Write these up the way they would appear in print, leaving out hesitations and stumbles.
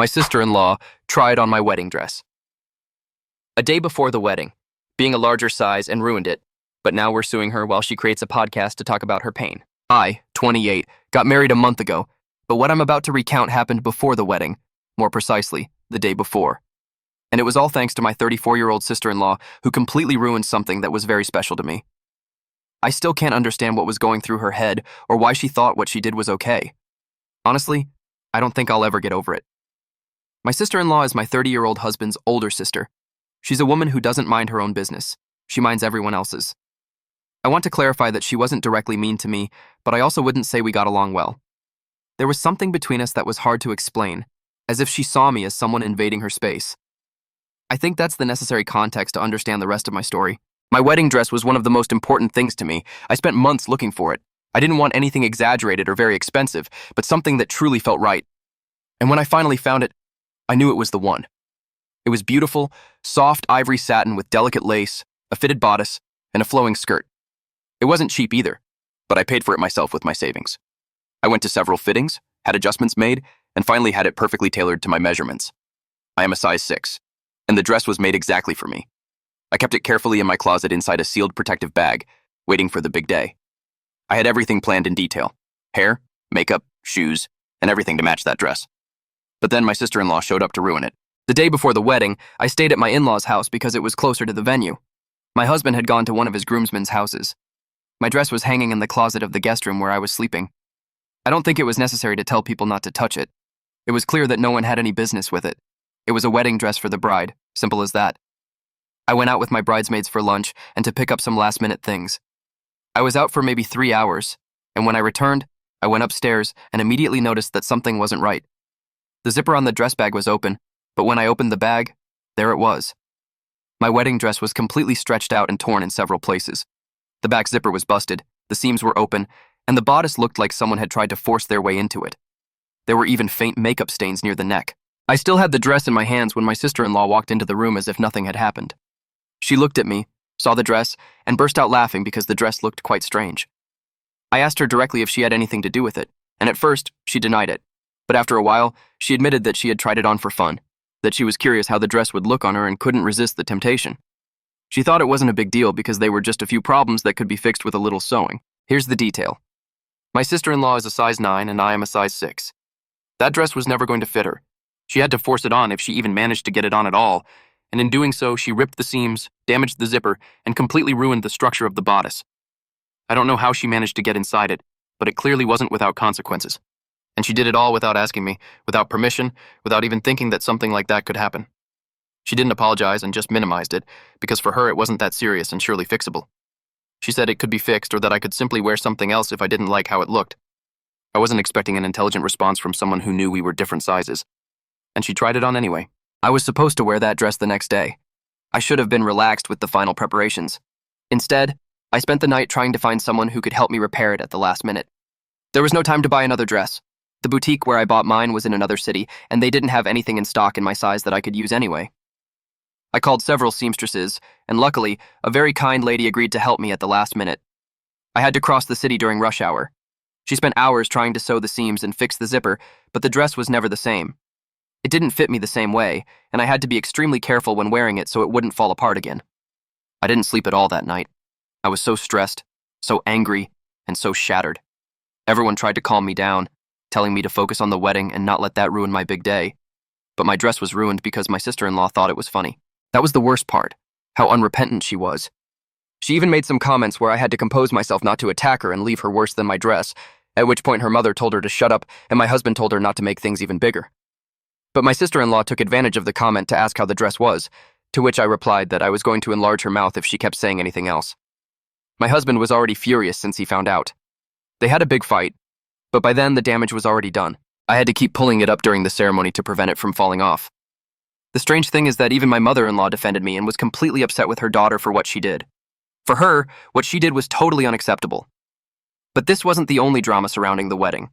My sister-in-law tried on my wedding dress. A day before the wedding, being a larger size and ruined it, but now we're suing her while she creates a podcast to talk about her pain. I, 28, got married a month ago, but what I'm about to recount happened before the wedding, more precisely, the day before. And it was all thanks to my 34-year-old sister-in-law who completely ruined something that was very special to me. I still can't understand what was going through her head or why she thought what she did was okay. Honestly, I don't think I'll ever get over it. My sister-in-law is my 30-year-old husband's older sister. She's a woman who doesn't mind her own business. She minds everyone else's. I want to clarify that she wasn't directly mean to me, but I also wouldn't say we got along well. There was something between us that was hard to explain, as if she saw me as someone invading her space. I think that's the necessary context to understand the rest of my story. My wedding dress was one of the most important things to me. I spent months looking for it. I didn't want anything exaggerated or very expensive, but something that truly felt right. And when I finally found it, I knew it was the one. It was beautiful, soft ivory satin with delicate lace, a fitted bodice, and a flowing skirt. It wasn't cheap either, but I paid for it myself with my savings. I went to several fittings, had adjustments made, and finally had it perfectly tailored to my measurements. I am a size 6, and the dress was made exactly for me. I kept it carefully in my closet inside a sealed protective bag, waiting for the big day. I had everything planned in detail: hair, makeup, shoes, and everything to match that dress. But then my sister-in-law showed up to ruin it. The day before the wedding, I stayed at my in-laws' house because it was closer to the venue. My husband had gone to one of his groomsmen's houses. My dress was hanging in the closet of the guest room where I was sleeping. I don't think it was necessary to tell people not to touch it. It was clear that no one had any business with it. It was a wedding dress for the bride, simple as that. I went out with my bridesmaids for lunch and to pick up some last-minute things. I was out for maybe 3 hours, and when I returned, I went upstairs and immediately noticed that something wasn't right. The zipper on the dress bag was open, but when I opened the bag, there it was. My wedding dress was completely stretched out and torn in several places. The back zipper was busted, the seams were open, and the bodice looked like someone had tried to force their way into it. There were even faint makeup stains near the neck. I still had the dress in my hands when my sister-in-law walked into the room as if nothing had happened. She looked at me, saw the dress, and burst out laughing because the dress looked quite strange. I asked her directly if she had anything to do with it, and at first, she denied it. But after a while, she admitted that she had tried it on for fun, that she was curious how the dress would look on her and couldn't resist the temptation. She thought it wasn't a big deal because they were just a few problems that could be fixed with a little sewing. Here's the detail. My sister-in-law is a size 9 and I am a size 6. That dress was never going to fit her. She had to force it on if she even managed to get it on at all, and in doing so, she ripped the seams, damaged the zipper, and completely ruined the structure of the bodice. I don't know how she managed to get inside it, but it clearly wasn't without consequences. And she did it all without asking me, without permission, without even thinking that something like that could happen. She didn't apologize and just minimized it, because for her it wasn't that serious and surely fixable. She said it could be fixed or that I could simply wear something else if I didn't like how it looked. I wasn't expecting an intelligent response from someone who knew we were different sizes. And she tried it on anyway. I was supposed to wear that dress the next day. I should have been relaxed with the final preparations. Instead, I spent the night trying to find someone who could help me repair it at the last minute. There was no time to buy another dress. The boutique where I bought mine was in another city, and they didn't have anything in stock in my size that I could use anyway. I called several seamstresses, and luckily, a very kind lady agreed to help me at the last minute. I had to cross the city during rush hour. She spent hours trying to sew the seams and fix the zipper, but the dress was never the same. It didn't fit me the same way, and I had to be extremely careful when wearing it so it wouldn't fall apart again. I didn't sleep at all that night. I was so stressed, so angry, and so shattered. Everyone tried to calm me down, telling me to focus on the wedding and not let that ruin my big day. But my dress was ruined because my sister-in-law thought it was funny. That was the worst part, how unrepentant she was. She even made some comments where I had to compose myself not to attack her and leave her worse than my dress, at which point her mother told her to shut up and my husband told her not to make things even bigger. But my sister-in-law took advantage of the comment to ask how the dress was, to which I replied that I was going to enlarge her mouth if she kept saying anything else. My husband was already furious since he found out. They had a big fight, but by then the damage was already done. I had to keep pulling it up during the ceremony to prevent it from falling off. The strange thing is that even my mother-in-law defended me and was completely upset with her daughter for what she did. For her, what she did was totally unacceptable. But this wasn't the only drama surrounding the wedding.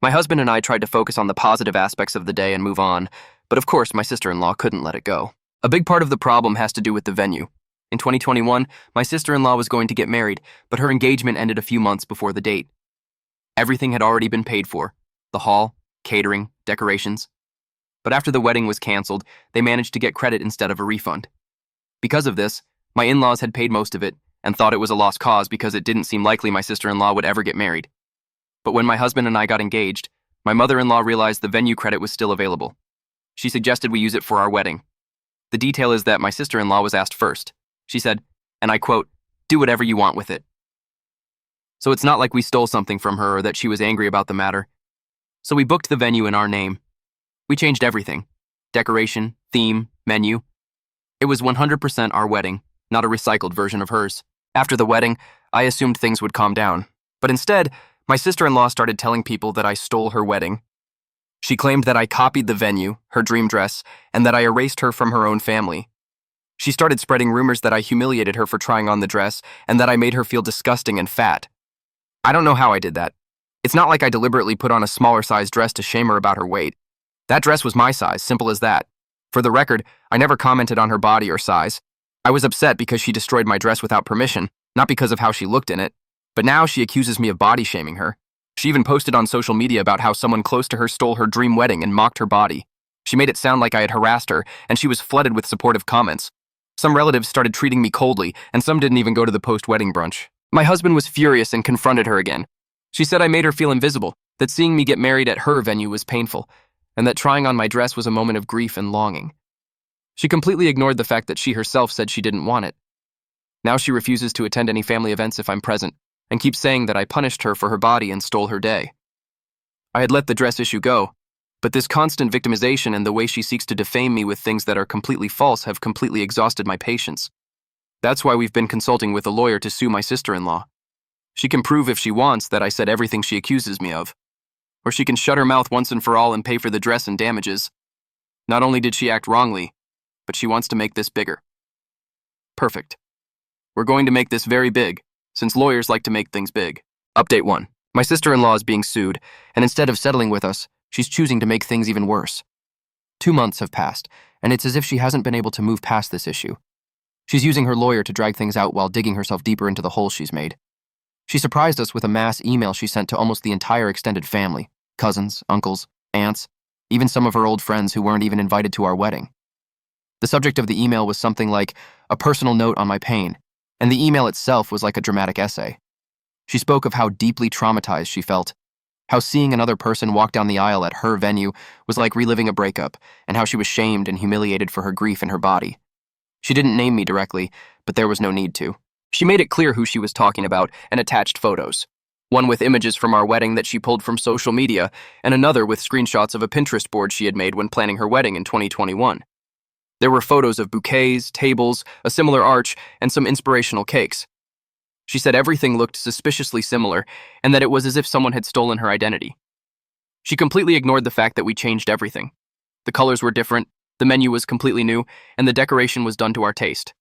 My husband and I tried to focus on the positive aspects of the day and move on, but of course my sister-in-law couldn't let it go. A big part of the problem has to do with the venue. In 2021, my sister-in-law was going to get married, but her engagement ended a few months before the date. Everything had already been paid for: the hall, catering, decorations. but after the wedding was canceled, they managed to get credit instead of a refund. Because of this, my in-laws had paid most of it and thought it was a lost cause because it didn't seem likely my sister-in-law would ever get married. But when my husband and I got engaged, my mother-in-law realized the venue credit was still available. She suggested we use it for our wedding. The detail is that my sister-in-law was asked first. She said, and I quote, "Do whatever you want with it." So it's not like we stole something from her or that she was angry about the matter. So we booked the venue in our name. We changed everything: decoration, theme, menu. It was 100% our wedding, not a recycled version of hers. After the wedding, I assumed things would calm down. But instead, my sister-in-law started telling people that I stole her wedding. She claimed that I copied the venue, her dream dress, and that I erased her from her own family. She started spreading rumors that I humiliated her for trying on the dress and that I made her feel disgusting and fat. I don't know how I did that. It's not like I deliberately put on a smaller size dress to shame her about her weight. That dress was my size, simple as that. For the record, I never commented on her body or size. I was upset because she destroyed my dress without permission, not because of how she looked in it. But now she accuses me of body shaming her. She even posted on social media about how someone close to her stole her dream wedding and mocked her body. She made it sound like I had harassed her, and she was flooded with supportive comments. Some relatives started treating me coldly, and some didn't even go to the post-wedding brunch. My husband was furious and confronted her again. She said I made her feel invisible, that seeing me get married at her venue was painful, and that trying on my dress was a moment of grief and longing. She completely ignored the fact that she herself said she didn't want it. Now she refuses to attend any family events if I'm present, and keeps saying that I punished her for her body and stole her day. I had let the dress issue go, but this constant victimization and the way she seeks to defame me with things that are completely false have completely exhausted my patience. That's why we've been consulting with a lawyer to sue my sister-in-law. She can prove if she wants that I said everything she accuses me of. Or she can shut her mouth once and for all and pay for the dress and damages. Not only did she act wrongly, but she wants to make this bigger. Perfect. We're going to make this very big, since lawyers like to make things big. Update 1. My sister-in-law is being sued, and instead of settling with us, she's choosing to make things even worse. 2 months have passed, and it's as if she hasn't been able to move past this issue. She's using her lawyer to drag things out while digging herself deeper into the hole she's made. She surprised us with a mass email she sent to almost the entire extended family: cousins, uncles, aunts, even some of her old friends who weren't even invited to our wedding. The subject of the email was something like a personal note on my pain, and the email itself was like a dramatic essay. She spoke of how deeply traumatized she felt, how seeing another person walk down the aisle at her venue was like reliving a breakup, and how she was shamed and humiliated for her grief in her body. She didn't name me directly, but there was no need to. She made it clear who she was talking about and attached photos. One with images from our wedding that she pulled from social media, and another with screenshots of a Pinterest board she had made when planning her wedding in 2021. There were photos of bouquets, tables, a similar arch, and some inspirational cakes. She said everything looked suspiciously similar, and that it was as if someone had stolen her identity. She completely ignored the fact that we changed everything. The colors were different, the menu was completely new, and the decoration was done to our taste.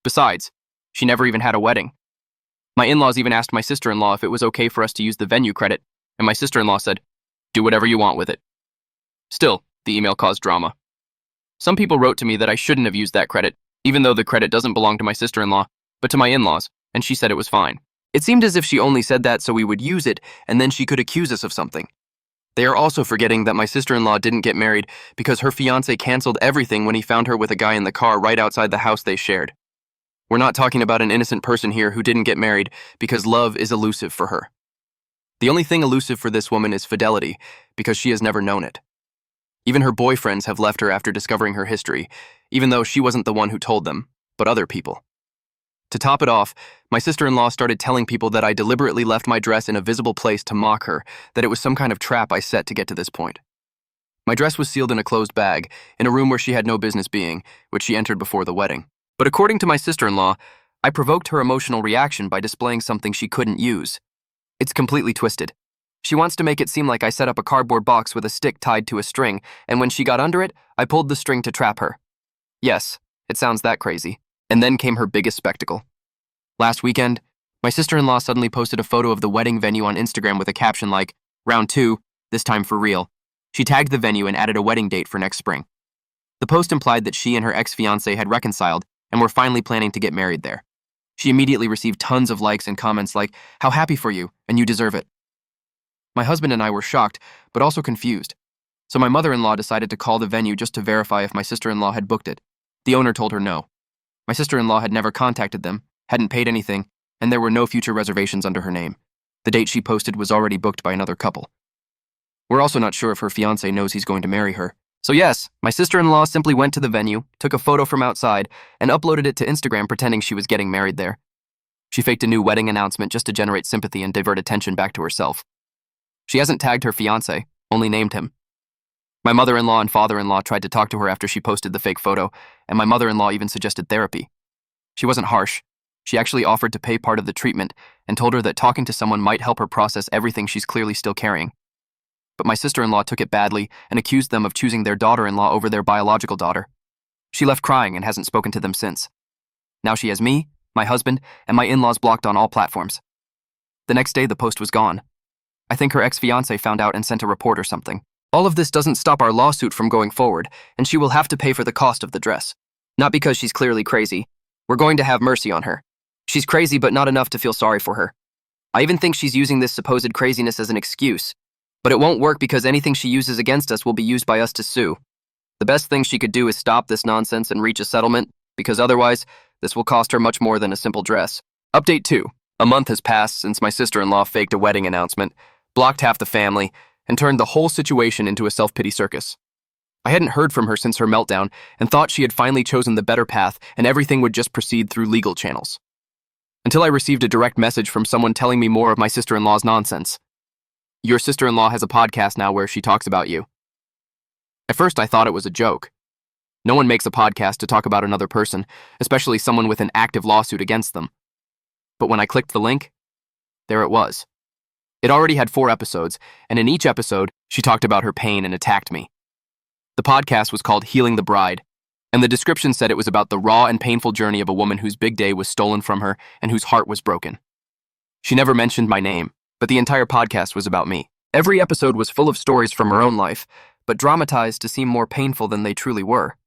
Besides, she never even had a wedding. My in-laws even asked my sister-in-law if it was okay for us to use the venue credit, and my sister-in-law said, "Do whatever you want with it." Still, the email caused drama. Some people wrote to me that I shouldn't have used that credit, even though the credit doesn't belong to my sister-in-law, but to my in-laws, and she said it was fine. It seemed as if she only said that so we would use it, and then she could accuse us of something. They are also forgetting that my sister-in-law didn't get married because her fiancé canceled everything when he found her with a guy in the car right outside the house they shared. We're not talking about an innocent person here who didn't get married because love is elusive for her. The only thing elusive for this woman is fidelity, because she has never known it. Even her boyfriends have left her after discovering her history, even though she wasn't the one who told them, but other people. To top it off, my sister-in-law started telling people that I deliberately left my dress in a visible place to mock her, that it was some kind of trap I set to get to this point. My dress was sealed in a closed bag, in a room where she had no business being, which she entered before the wedding. But according to my sister-in-law, I provoked her emotional reaction by displaying something she couldn't use. It's completely twisted. She wants to make it seem like I set up a cardboard box with a stick tied to a string, and when she got under it, I pulled the string to trap her. Yes, it sounds that crazy. And then came her biggest spectacle. Last weekend, my sister-in-law suddenly posted a photo of the wedding venue on Instagram with a caption like, "Round 2, this time for real." She tagged the venue and added a wedding date for next spring. The post implied that she and her ex-fiancé had reconciled and were finally planning to get married there. She immediately received tons of likes and comments like, "How happy for you, and you deserve it." My husband and I were shocked, but also confused. So my mother-in-law decided to call the venue just to verify if my sister-in-law had booked it. The owner told her no. My sister-in-law had never contacted them, hadn't paid anything, and there were no future reservations under her name. The date she posted was already booked by another couple. We're also not sure if her fiancé knows he's going to marry her. So yes, my sister-in-law simply went to the venue, took a photo from outside, and uploaded it to Instagram pretending she was getting married there. She faked a new wedding announcement just to generate sympathy and divert attention back to herself. She hasn't tagged her fiancé, only named him. My mother-in-law and father-in-law tried to talk to her after she posted the fake photo, and my mother-in-law even suggested therapy. She wasn't harsh. She actually offered to pay part of the treatment and told her that talking to someone might help her process everything she's clearly still carrying. But my sister-in-law took it badly and accused them of choosing their daughter-in-law over their biological daughter. She left crying and hasn't spoken to them since. Now she has me, my husband, and my in-laws blocked on all platforms. The next day, the post was gone. I think her ex-fiancé found out and sent a report or something. All of this doesn't stop our lawsuit from going forward, and she will have to pay for the cost of the dress. Not because she's clearly crazy. We're going to have mercy on her. She's crazy, but not enough to feel sorry for her. I even think she's using this supposed craziness as an excuse. But it won't work because anything she uses against us will be used by us to sue. The best thing she could do is stop this nonsense and reach a settlement, because otherwise, this will cost her much more than a simple dress. Update 2. A month has passed since my sister-in-law faked a wedding announcement, blocked half the family, and turned the whole situation into a self-pity circus. I hadn't heard from her since her meltdown and thought she had finally chosen the better path and everything would just proceed through legal channels. Until I received a direct message from someone telling me more of my sister-in-law's nonsense. Your sister-in-law has a podcast now where she talks about you. At first, I thought it was a joke. No one makes a podcast to talk about another person, especially someone with an active lawsuit against them. But when I clicked the link, there it was. It already had 4 episodes, and in each episode, she talked about her pain and attacked me. The podcast was called Healing the Bride, and the description said it was about the raw and painful journey of a woman whose big day was stolen from her and whose heart was broken. She never mentioned my name, but the entire podcast was about me. Every episode was full of stories from her own life, but dramatized to seem more painful than they truly were.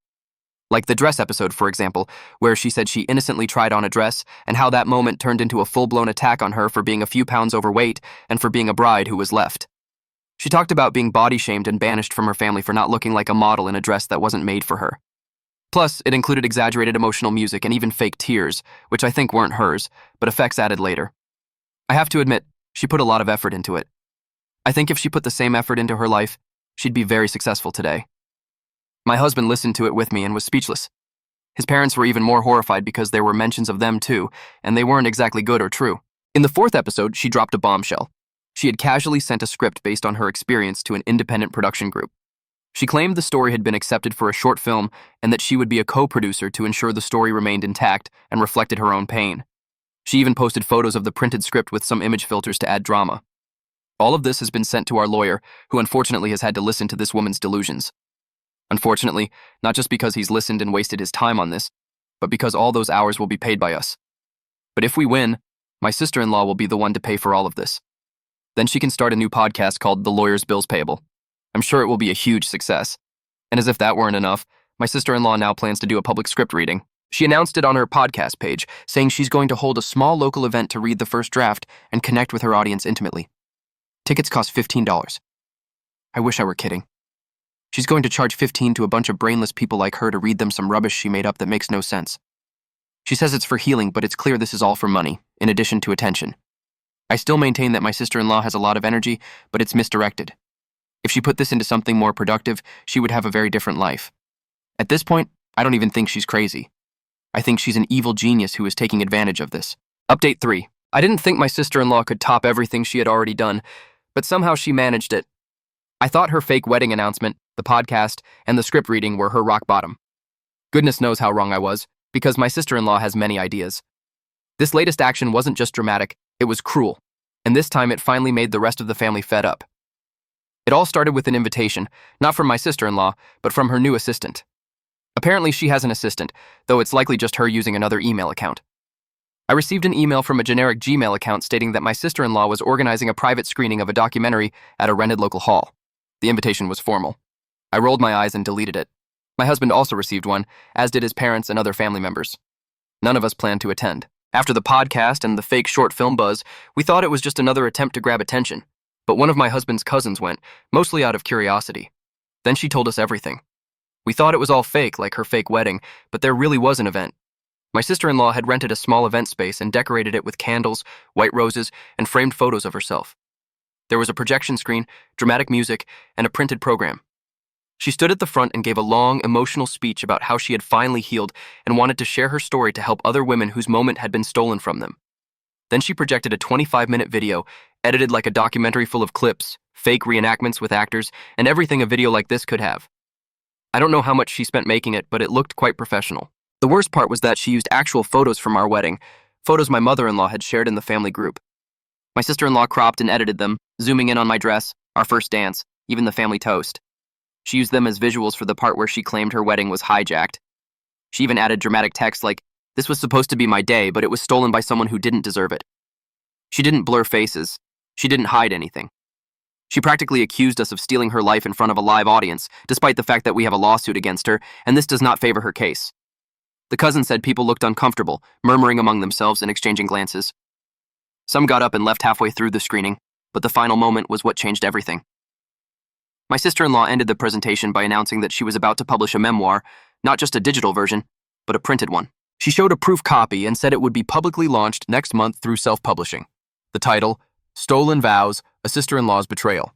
Like the dress episode, for example, where she said she innocently tried on a dress and how that moment turned into a full-blown attack on her for being a few pounds overweight and for being a bride who was left. She talked about being body-shamed and banished from her family for not looking like a model in a dress that wasn't made for her. Plus, it included exaggerated emotional music and even fake tears, which I think weren't hers, but effects added later. I have to admit, she put a lot of effort into it. I think if she put the same effort into her life, she'd be very successful today. My husband listened to it with me and was speechless. His parents were even more horrified because there were mentions of them too, and they weren't exactly good or true. In the 4th episode, she dropped a bombshell. She had casually sent a script based on her experience to an independent production group. She claimed the story had been accepted for a short film and that she would be a co-producer to ensure the story remained intact and reflected her own pain. She even posted photos of the printed script with some image filters to add drama. All of this has been sent to our lawyer, who unfortunately has had to listen to this woman's delusions. Unfortunately, not just because he's listened and wasted his time on this, but because all those hours will be paid by us. But if we win, my sister-in-law will be the one to pay for all of this. Then she can start a new podcast called The Lawyer's Bills Payable. I'm sure it will be a huge success. And as if that weren't enough, my sister-in-law now plans to do a public script reading. She announced it on her podcast page, saying she's going to hold a small local event to read the first draft and connect with her audience intimately. Tickets cost $15. I wish I were kidding. She's going to charge $15 to a bunch of brainless people like her to read them some rubbish she made up that makes no sense. She says it's for healing, but it's clear this is all for money, in addition to attention. I still maintain that my sister-in-law has a lot of energy, but it's misdirected. If she put this into something more productive, she would have a very different life. At this point, I don't even think she's crazy. I think she's an evil genius who is taking advantage of this. Update 3. I didn't think my sister-in-law could top everything she had already done, but somehow she managed it. I thought her fake wedding announcement, the podcast, and the script reading were her rock bottom. Goodness knows how wrong I was, because my sister-in-law has many ideas. This latest action wasn't just dramatic, it was cruel, and this time it finally made the rest of the family fed up. It all started with an invitation, not from my sister-in-law, but from her new assistant. Apparently she has an assistant, though it's likely just her using another email account. I received an email from a generic Gmail account stating that my sister-in-law was organizing a private screening of a documentary at a rented local hall. The invitation was formal. I rolled my eyes and deleted it. My husband also received one, as did his parents and other family members. None of us planned to attend. After the podcast and the fake short film buzz, we thought it was just another attempt to grab attention. But one of my husband's cousins went, mostly out of curiosity. Then she told us everything. We thought it was all fake, like her fake wedding, but there really was an event. My sister-in-law had rented a small event space and decorated it with candles, white roses, and framed photos of herself. There was a projection screen, dramatic music, and a printed program. She stood at the front and gave a long, emotional speech about how she had finally healed and wanted to share her story to help other women whose moment had been stolen from them. Then she projected a 25-minute video, edited like a documentary full of clips, fake reenactments with actors, and everything a video like this could have. I don't know how much she spent making it, but it looked quite professional. The worst part was that she used actual photos from our wedding, photos my mother-in-law had shared in the family group. My sister-in-law cropped and edited them, zooming in on my dress, our first dance, even the family toast. She used them as visuals for the part where she claimed her wedding was hijacked. She even added dramatic text like, "This was supposed to be my day, but it was stolen by someone who didn't deserve it." She didn't blur faces. She didn't hide anything. She practically accused us of stealing her life in front of a live audience, despite the fact that we have a lawsuit against her, and this does not favor her case. The cousin said people looked uncomfortable, murmuring among themselves and exchanging glances. Some got up and left halfway through the screening, but the final moment was what changed everything. My sister-in-law ended the presentation by announcing that she was about to publish a memoir, not just a digital version, but a printed one. She showed a proof copy and said it would be publicly launched next month through self-publishing. The title, Stolen Vows, A Sister-in-Law's Betrayal.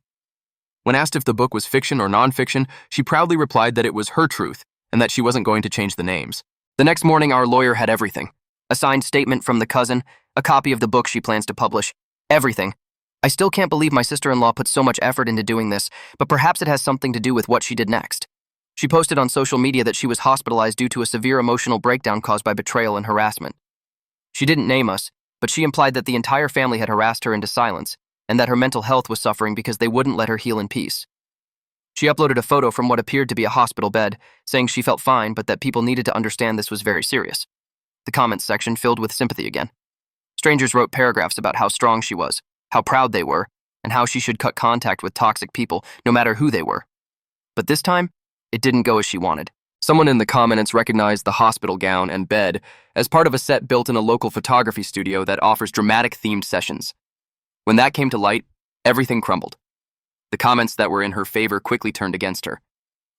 When asked if the book was fiction or non-fiction, she proudly replied that it was her truth and that she wasn't going to change the names. The next morning, our lawyer had everything. A signed statement from the cousin, a copy of the book she plans to publish. Everything. I still can't believe my sister-in-law put so much effort into doing this, but perhaps it has something to do with what she did next. She posted on social media that she was hospitalized due to a severe emotional breakdown caused by betrayal and harassment. She didn't name us, but she implied that the entire family had harassed her into silence, and that her mental health was suffering because they wouldn't let her heal in peace. She uploaded a photo from what appeared to be a hospital bed, saying she felt fine, but that people needed to understand this was very serious. The comments section filled with sympathy again. Strangers wrote paragraphs about how strong she was, how proud they were, and how she should cut contact with toxic people, no matter who they were. But this time, it didn't go as she wanted. Someone in the comments recognized the hospital gown and bed as part of a set built in a local photography studio that offers dramatic-themed sessions. When that came to light, everything crumbled. The comments that were in her favor quickly turned against her.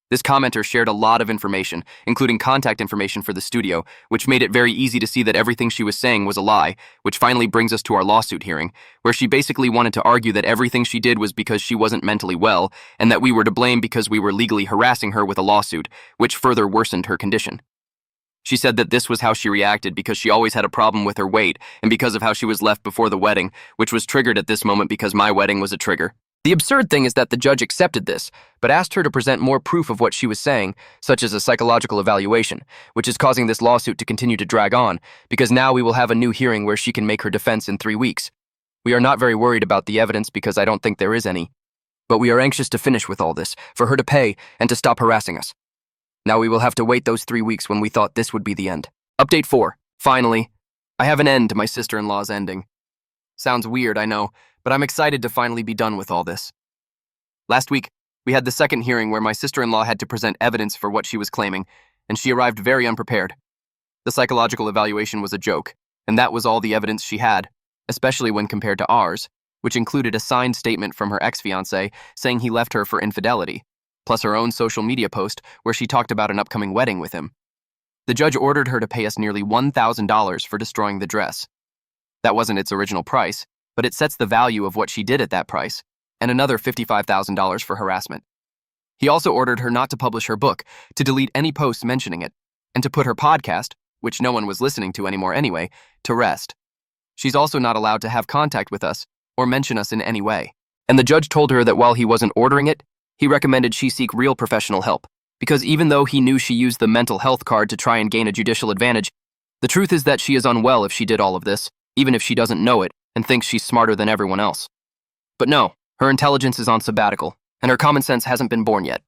This commenter shared a lot of information, including contact information for the studio, which made it very easy to see that everything she was saying was a lie, which finally brings us to our lawsuit hearing, where she basically wanted to argue that everything she did was because she wasn't mentally well, and that we were to blame because we were legally harassing her with a lawsuit, which further worsened her condition. She said that this was how she reacted because she always had a problem with her weight, and because of how she was left before the wedding, which was triggered at this moment because my wedding was a trigger. The absurd thing is that the judge accepted this, but asked her to present more proof of what she was saying, such as a psychological evaluation, which is causing this lawsuit to continue to drag on, because now we will have a new hearing where she can make her defense in 3 weeks. We are not very worried about the evidence because I don't think there is any. But we are anxious to finish with all this, for her to pay, and to stop harassing us. Now we will have to wait those 3 weeks when we thought this would be the end. Update 4. Finally, I have an end to my sister-in-law's ending. Sounds weird, I know, but I'm excited to finally be done with all this. Last week, we had the second hearing where my sister-in-law had to present evidence for what she was claiming, and she arrived very unprepared. The psychological evaluation was a joke, and that was all the evidence she had, especially when compared to ours, which included a signed statement from her ex-fiancé saying he left her for infidelity, plus her own social media post where she talked about an upcoming wedding with him. The judge ordered her to pay us nearly $1,000 for destroying the dress. That wasn't its original price, but it sets the value of what she did at that price, and another $55,000 for harassment. He also ordered her not to publish her book, to delete any posts mentioning it, and to put her podcast, which no one was listening to anymore anyway, to rest. She's also not allowed to have contact with us or mention us in any way. And the judge told her that while he wasn't ordering it, he recommended she seek real professional help, because even though he knew she used the mental health card to try and gain a judicial advantage, the truth is that she is unwell if she did all of this, even if she doesn't know it and thinks she's smarter than everyone else. But no, her intelligence is on sabbatical, and her common sense hasn't been born yet.